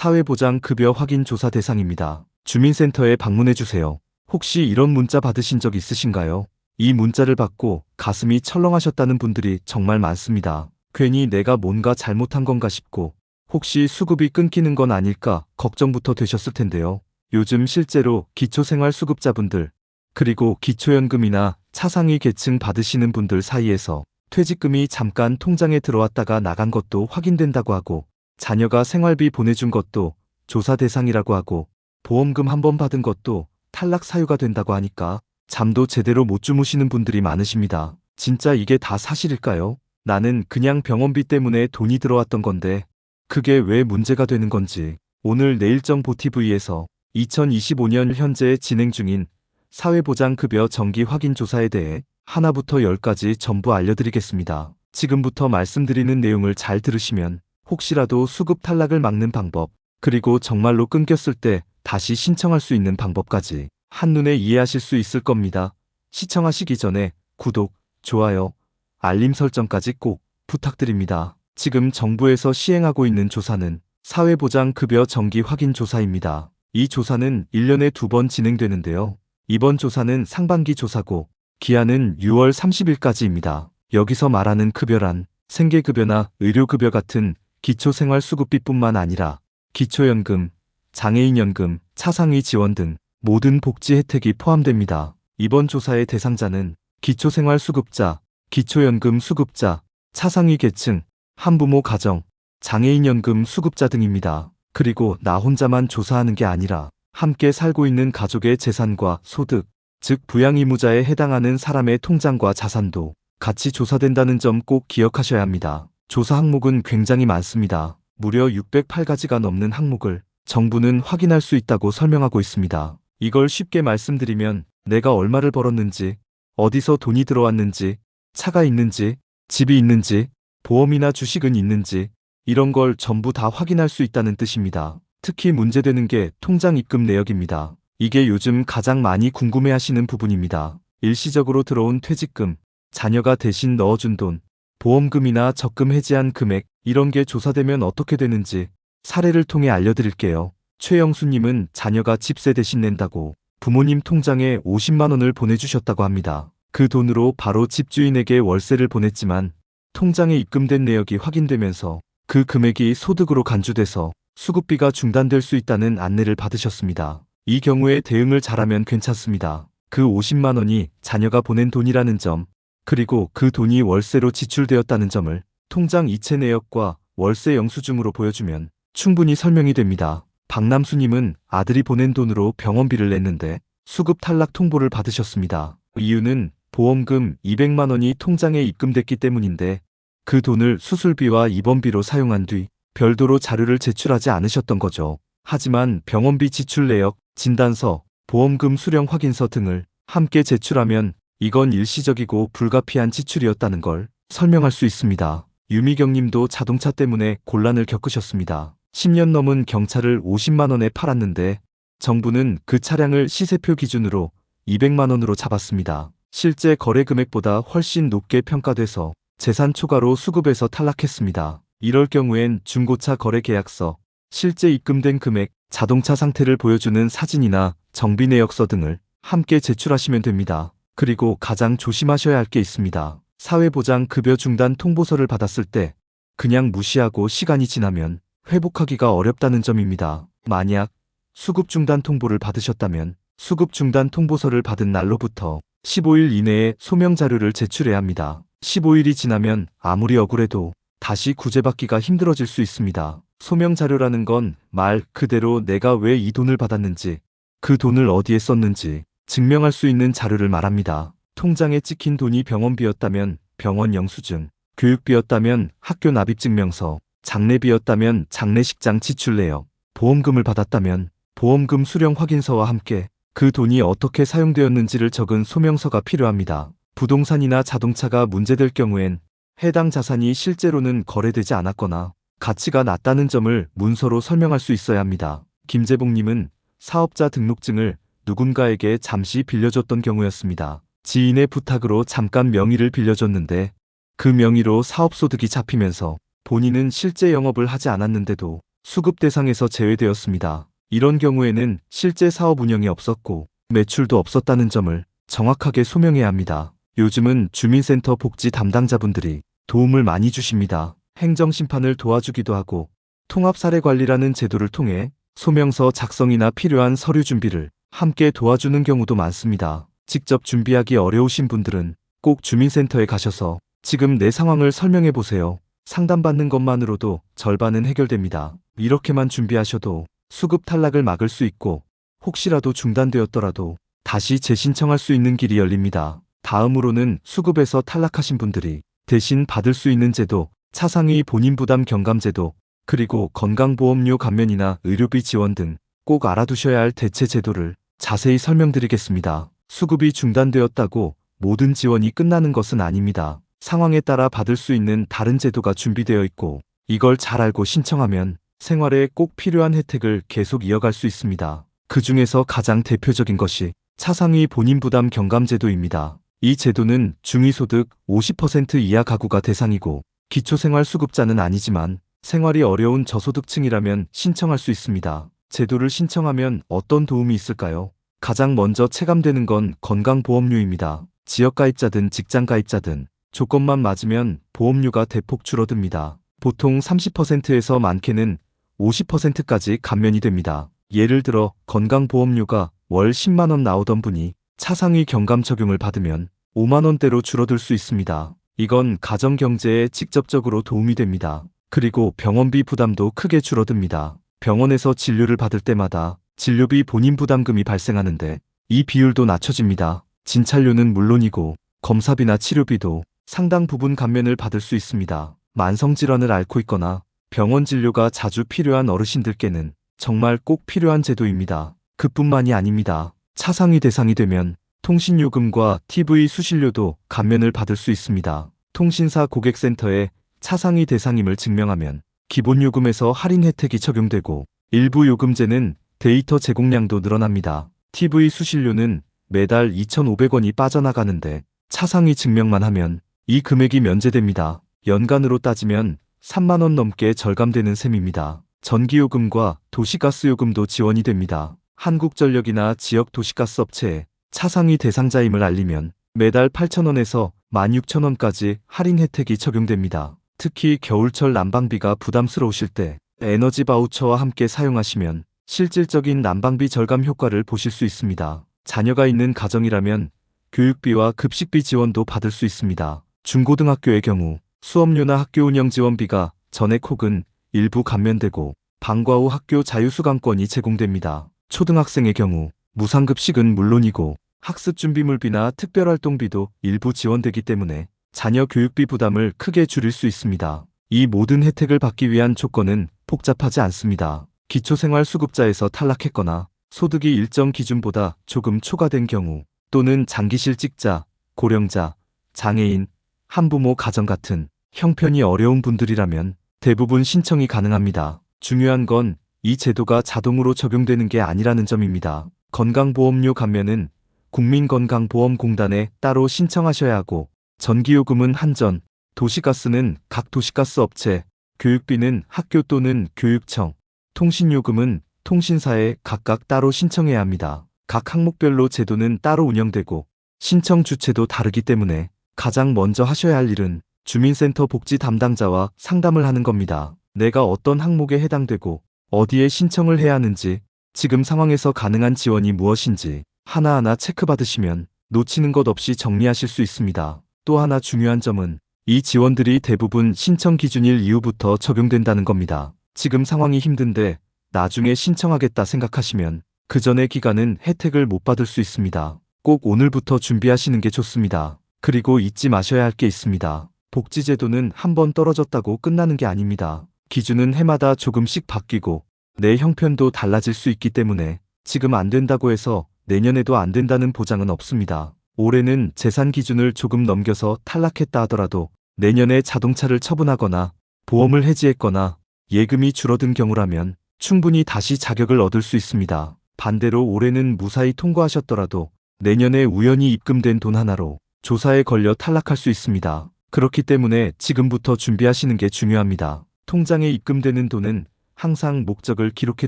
사회보장급여 확인 조사 대상입니다. 주민센터에 방문해주세요. 혹시 이런 문자 받으신 적 있으신가요? 이 문자를 받고 가슴이 철렁하셨다는 분들이 정말 많습니다. 괜히 내가 뭔가 잘못한 건가 싶고 혹시 수급이 끊기는 건 아닐까 걱정부터 되셨을 텐데요. 요즘 실제로 기초생활수급자분들 그리고 기초연금이나 차상위 계층 받으시는 분들 사이에서 퇴직금이 잠깐 통장에 들어왔다가 나간 것도 확인된다고 하고 자녀가 생활비 보내준 것도 조사 대상이라고 하고 보험금 한 번 받은 것도 탈락 사유가 된다고 하니까 잠도 제대로 못 주무시는 분들이 많으십니다. 진짜 이게 다 사실일까요? 나는 그냥 병원비 때문에 돈이 들어왔던 건데 그게 왜 문제가 되는 건지 오늘 내일정보TV에서 2025년 현재 진행 중인 사회보장급여 정기 확인 조사에 대해 하나부터 10까지 전부 알려드리겠습니다. 지금부터 말씀드리는 내용을 잘 들으시면 혹시라도 수급 탈락을 막는 방법, 그리고 정말로 끊겼을 때 다시 신청할 수 있는 방법까지 한눈에 이해하실 수 있을 겁니다. 시청하시기 전에 구독, 좋아요, 알림 설정까지 꼭 부탁드립니다. 지금 정부에서 시행하고 있는 조사는 사회보장급여 정기 확인 조사입니다. 이 조사는 1년에 2번 진행되는데요. 이번 조사는 상반기 조사고 기한은 6월 30일까지입니다. 여기서 말하는 급여란 생계급여나 의료급여 같은 기초생활수급비뿐만 아니라 기초연금, 장애인연금, 차상위 지원 등 모든 복지 혜택이 포함됩니다. 이번 조사의 대상자는 기초생활수급자, 기초연금 수급자, 차상위 계층, 한부모 가정, 장애인연금 수급자 등입니다. 그리고 나 혼자만 조사하는 게 아니라 함께 살고 있는 가족의 재산과 소득, 즉 부양의무자에 해당하는 사람의 통장과 자산도 같이 조사된다는 점 꼭 기억하셔야 합니다. 조사 항목은 굉장히 많습니다. 무려 608가지가 넘는 항목을 정부는 확인할 수 있다고 설명하고 있습니다. 이걸 쉽게 말씀드리면 내가 얼마를 벌었는지, 어디서 돈이 들어왔는지, 차가 있는지, 집이 있는지, 보험이나 주식은 있는지 이런 걸 전부 다 확인할 수 있다는 뜻입니다. 특히 문제되는 게 통장 입금 내역입니다. 이게 요즘 가장 많이 궁금해하시는 부분입니다. 일시적으로 들어온 퇴직금, 자녀가 대신 넣어준 돈, 보험금이나 적금 해지한 금액 이런 게 조사되면 어떻게 되는지 사례를 통해 알려드릴게요. 최영수님은 자녀가 집세 대신 낸다고 부모님 통장에 50만 원을 보내주셨다고 합니다. 그 돈으로 바로 집주인에게 월세를 보냈지만 통장에 입금된 내역이 확인되면서 그 금액이 소득으로 간주돼서 수급비가 중단될 수 있다는 안내를 받으셨습니다. 이 경우에 대응을 잘하면 괜찮습니다. 그 50만 원이 자녀가 보낸 돈이라는 점, 그리고 그 돈이 월세로 지출되었다는 점을 통장 이체 내역과 월세 영수증으로 보여주면 충분히 설명이 됩니다. 박남수님은 아들이 보낸 돈으로 병원비를 냈는데 수급 탈락 통보를 받으셨습니다. 이유는 보험금 200만 원이 통장에 입금됐기 때문인데 그 돈을 수술비와 입원비로 사용한 뒤 별도로 자료를 제출하지 않으셨던 거죠. 하지만 병원비 지출 내역, 진단서, 보험금 수령 확인서 등을 함께 제출하면 이건 일시적이고 불가피한 지출이었다는 걸 설명할 수 있습니다. 유미경님도 자동차 때문에 곤란을 겪으셨습니다. 10년 넘은 경차를 50만 원에 팔았는데 정부는 그 차량을 시세표 기준으로 200만 원으로 잡았습니다. 실제 거래 금액보다 훨씬 높게 평가돼서 재산 초과로 수급에서 탈락했습니다. 이럴 경우엔 중고차 거래 계약서, 실제 입금된 금액, 자동차 상태를 보여주는 사진이나 정비 내역서 등을 함께 제출하시면 됩니다. 그리고 가장 조심하셔야 할 게 있습니다. 사회보장급여 중단 통보서를 받았을 때 그냥 무시하고 시간이 지나면 회복하기가 어렵다는 점입니다. 만약 수급 중단 통보를 받으셨다면 수급 중단 통보서를 받은 날로부터 15일 이내에 소명 자료를 제출해야 합니다. 15일이 지나면 아무리 억울해도 다시 구제받기가 힘들어질 수 있습니다. 소명 자료라는 건 말 그대로 내가 왜 이 돈을 받았는지, 그 돈을 어디에 썼는지 증명할 수 있는 자료를 말합니다. 통장에 찍힌 돈이 병원비였다면 병원 영수증, 교육비였다면 학교 납입증명서, 장례비였다면 장례식장 지출 내역, 보험금을 받았다면 보험금 수령 확인서와 함께 그 돈이 어떻게 사용되었는지를 적은 소명서가 필요합니다. 부동산이나 자동차가 문제될 경우엔 해당 자산이 실제로는 거래되지 않았거나 가치가 낮다는 점을 문서로 설명할 수 있어야 합니다. 김재봉님은 사업자 등록증을 누군가에게 잠시 빌려줬던 경우였습니다. 지인의 부탁으로 잠깐 명의를 빌려줬는데 그 명의로 사업소득이 잡히면서 본인은 실제 영업을 하지 않았는데도 수급 대상에서 제외되었습니다. 이런 경우에는 실제 사업 운영이 없었고 매출도 없었다는 점을 정확하게 소명해야 합니다. 요즘은 주민센터 복지 담당자분들이 도움을 많이 주십니다. 행정심판을 도와주기도 하고 통합사례관리라는 제도를 통해 소명서 작성이나 필요한 서류 준비를 함께 도와주는 경우도 많습니다. 직접 준비하기 어려우신 분들은 꼭 주민센터에 가셔서 지금 내 상황을 설명해 보세요. 상담받는 것만으로도 절반은 해결됩니다. 이렇게만 준비하셔도 수급 탈락을 막을 수 있고 혹시라도 중단되었더라도 다시 재신청할 수 있는 길이 열립니다. 다음으로는 수급에서 탈락하신 분들이 대신 받을 수 있는 제도, 차상위 본인 부담 경감제도, 그리고 건강보험료 감면이나 의료비 지원 등 꼭 알아두셔야 할 대체 제도를 자세히 설명드리겠습니다. 수급이 중단되었다고 모든 지원이 끝나는 것은 아닙니다. 상황에 따라 받을 수 있는 다른 제도가 준비되어 있고 이걸 잘 알고 신청하면 생활에 꼭 필요한 혜택을 계속 이어갈 수 있습니다. 그 중에서 가장 대표적인 것이 차상위 본인 부담 경감제도입니다. 이 제도는 중위소득 50% 이하 가구가 대상이고 기초생활수급자는 아니지만 생활이 어려운 저소득층이라면 신청할 수 있습니다. 제도를 신청하면 어떤 도움이 있을까요? 가장 먼저 체감되는 건 건강보험료입니다. 지역가입자든 직장가입자든 조건만 맞으면 보험료가 대폭 줄어듭니다. 보통 30%에서 많게는 50%까지 감면이 됩니다. 예를 들어 건강보험료가 월 10만 원 나오던 분이 차상위 경감 적용을 받으면 5만 원대로 줄어들 수 있습니다. 이건 가정경제에 직접적으로 도움이 됩니다. 그리고 병원비 부담도 크게 줄어듭니다. 병원에서 진료를 받을 때마다 진료비 본인 부담금이 발생하는데 이 비율도 낮춰집니다. 진찰료는 물론이고 검사비나 치료비도 상당 부분 감면을 받을 수 있습니다. 만성질환을 앓고 있거나 병원 진료가 자주 필요한 어르신들께는 정말 꼭 필요한 제도입니다. 그뿐만이 아닙니다. 차상위 대상이 되면 통신요금과 TV 수신료도 감면을 받을 수 있습니다. 통신사 고객센터에 차상위 대상임을 증명하면 기본요금에서 할인 혜택이 적용되고 일부 요금제는 데이터 제공량도 늘어납니다. TV 수신료는 매달 2,500원이 빠져나가는데 차상위 증명만 하면 이 금액이 면제됩니다. 연간으로 따지면 3만 원 넘게 절감되는 셈입니다. 전기요금과 도시가스요금도 지원이 됩니다. 한국전력이나 지역 도시가스 업체에 차상위 대상자임을 알리면 매달 8,000원에서 16,000원까지 할인 혜택이 적용됩니다. 특히 겨울철 난방비가 부담스러우실 때 에너지 바우처와 함께 사용하시면 실질적인 난방비 절감 효과를 보실 수 있습니다. 자녀가 있는 가정이라면 교육비와 급식비 지원도 받을 수 있습니다. 중고등학교의 경우 수업료나 학교 운영 지원비가 전액 혹은 일부 감면되고 방과 후 학교 자유수강권이 제공됩니다. 초등학생의 경우 무상급식은 물론이고 학습 준비물비나 특별활동비도 일부 지원되기 때문에 자녀 교육비 부담을 크게 줄일 수 있습니다. 이 모든 혜택을 받기 위한 조건은 복잡하지 않습니다. 기초생활수급자에서 탈락했거나 소득이 일정 기준보다 조금 초과된 경우 또는 장기실직자, 고령자, 장애인, 한부모 가정 같은 형편이 어려운 분들이라면 대부분 신청이 가능합니다. 중요한 건 이 제도가 자동으로 적용되는 게 아니라는 점입니다. 건강보험료 감면은 국민건강보험공단에 따로 신청하셔야 하고 전기요금은 한전, 도시가스는 각 도시가스 업체, 교육비는 학교 또는 교육청, 통신요금은 통신사에 각각 따로 신청해야 합니다. 각 항목별로 제도는 따로 운영되고 신청 주체도 다르기 때문에 가장 먼저 하셔야 할 일은 주민센터 복지 담당자와 상담을 하는 겁니다. 내가 어떤 항목에 해당되고 어디에 신청을 해야 하는지, 지금 상황에서 가능한 지원이 무엇인지 하나하나 체크받으시면 놓치는 것 없이 정리하실 수 있습니다. 또 하나 중요한 점은 이 지원들이 대부분 신청 기준일 이후부터 적용된다는 겁니다. 지금 상황이 힘든데 나중에 신청하겠다 생각하시면 그 전의 기간은 혜택을 못 받을 수 있습니다. 꼭 오늘부터 준비하시는 게 좋습니다. 그리고 잊지 마셔야 할 게 있습니다. 복지제도는 한번 떨어졌다고 끝나는 게 아닙니다. 기준은 해마다 조금씩 바뀌고 내 형편도 달라질 수 있기 때문에 지금 안 된다고 해서 내년에도 안 된다는 보장은 없습니다. 올해는 재산 기준을 조금 넘겨서 탈락했다 하더라도 내년에 자동차를 처분하거나 보험을 해지했거나 예금이 줄어든 경우라면 충분히 다시 자격을 얻을 수 있습니다. 반대로 올해는 무사히 통과하셨더라도 내년에 우연히 입금된 돈 하나로 조사에 걸려 탈락할 수 있습니다. 그렇기 때문에 지금부터 준비하시는 게 중요합니다. 통장에 입금되는 돈은 항상 목적을 기록해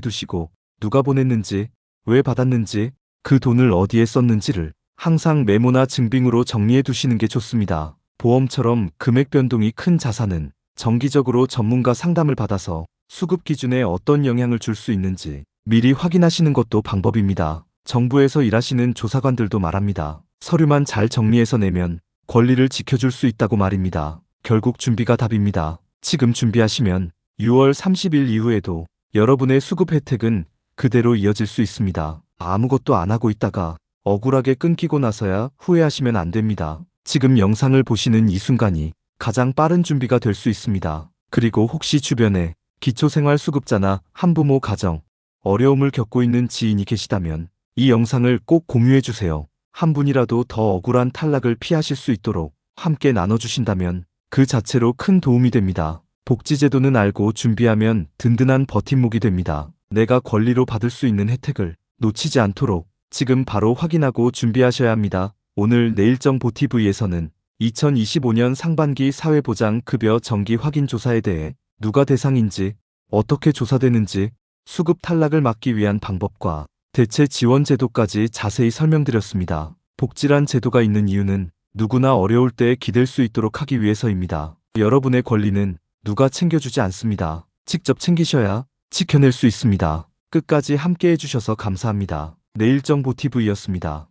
두시고 누가 보냈는지, 왜 받았는지, 그 돈을 어디에 썼는지를 항상 메모나 증빙으로 정리해 두시는 게 좋습니다. 보험처럼 금액 변동이 큰 자산은 정기적으로 전문가 상담을 받아서 수급 기준에 어떤 영향을 줄 수 있는지 미리 확인하시는 것도 방법입니다. 정부에서 일하시는 조사관들도 말합니다. 서류만 잘 정리해서 내면 권리를 지켜줄 수 있다고 말입니다. 결국 준비가 답입니다. 지금 준비하시면 6월 30일 이후에도 여러분의 수급 혜택은 그대로 이어질 수 있습니다. 아무것도 안 하고 있다가 억울하게 끊기고 나서야 후회하시면 안 됩니다. 지금 영상을 보시는 이 순간이 가장 빠른 준비가 될 수 있습니다. 그리고 혹시 주변에 기초생활수급자나 한부모 가정, 어려움을 겪고 있는 지인이 계시다면 이 영상을 꼭 공유해 주세요. 한 분이라도 더 억울한 탈락을 피하실 수 있도록 함께 나눠주신다면 그 자체로 큰 도움이 됩니다. 복지제도는 알고 준비하면 든든한 버팀목이 됩니다. 내가 권리로 받을 수 있는 혜택을 놓치지 않도록 지금 바로 확인하고 준비하셔야 합니다. 오늘 내일정보TV에서는 2025년 상반기 사회보장급여 정기 확인 조사에 대해 누가 대상인지, 어떻게 조사되는지, 수급 탈락을 막기 위한 방법과 대체 지원 제도까지 자세히 설명드렸습니다. 복지란 제도가 있는 이유는 누구나 어려울 때 기댈 수 있도록 하기 위해서입니다. 여러분의 권리는 누가 챙겨주지 않습니다. 직접 챙기셔야 지켜낼 수 있습니다. 끝까지 함께 해주셔서 감사합니다. 내일정보TV였습니다.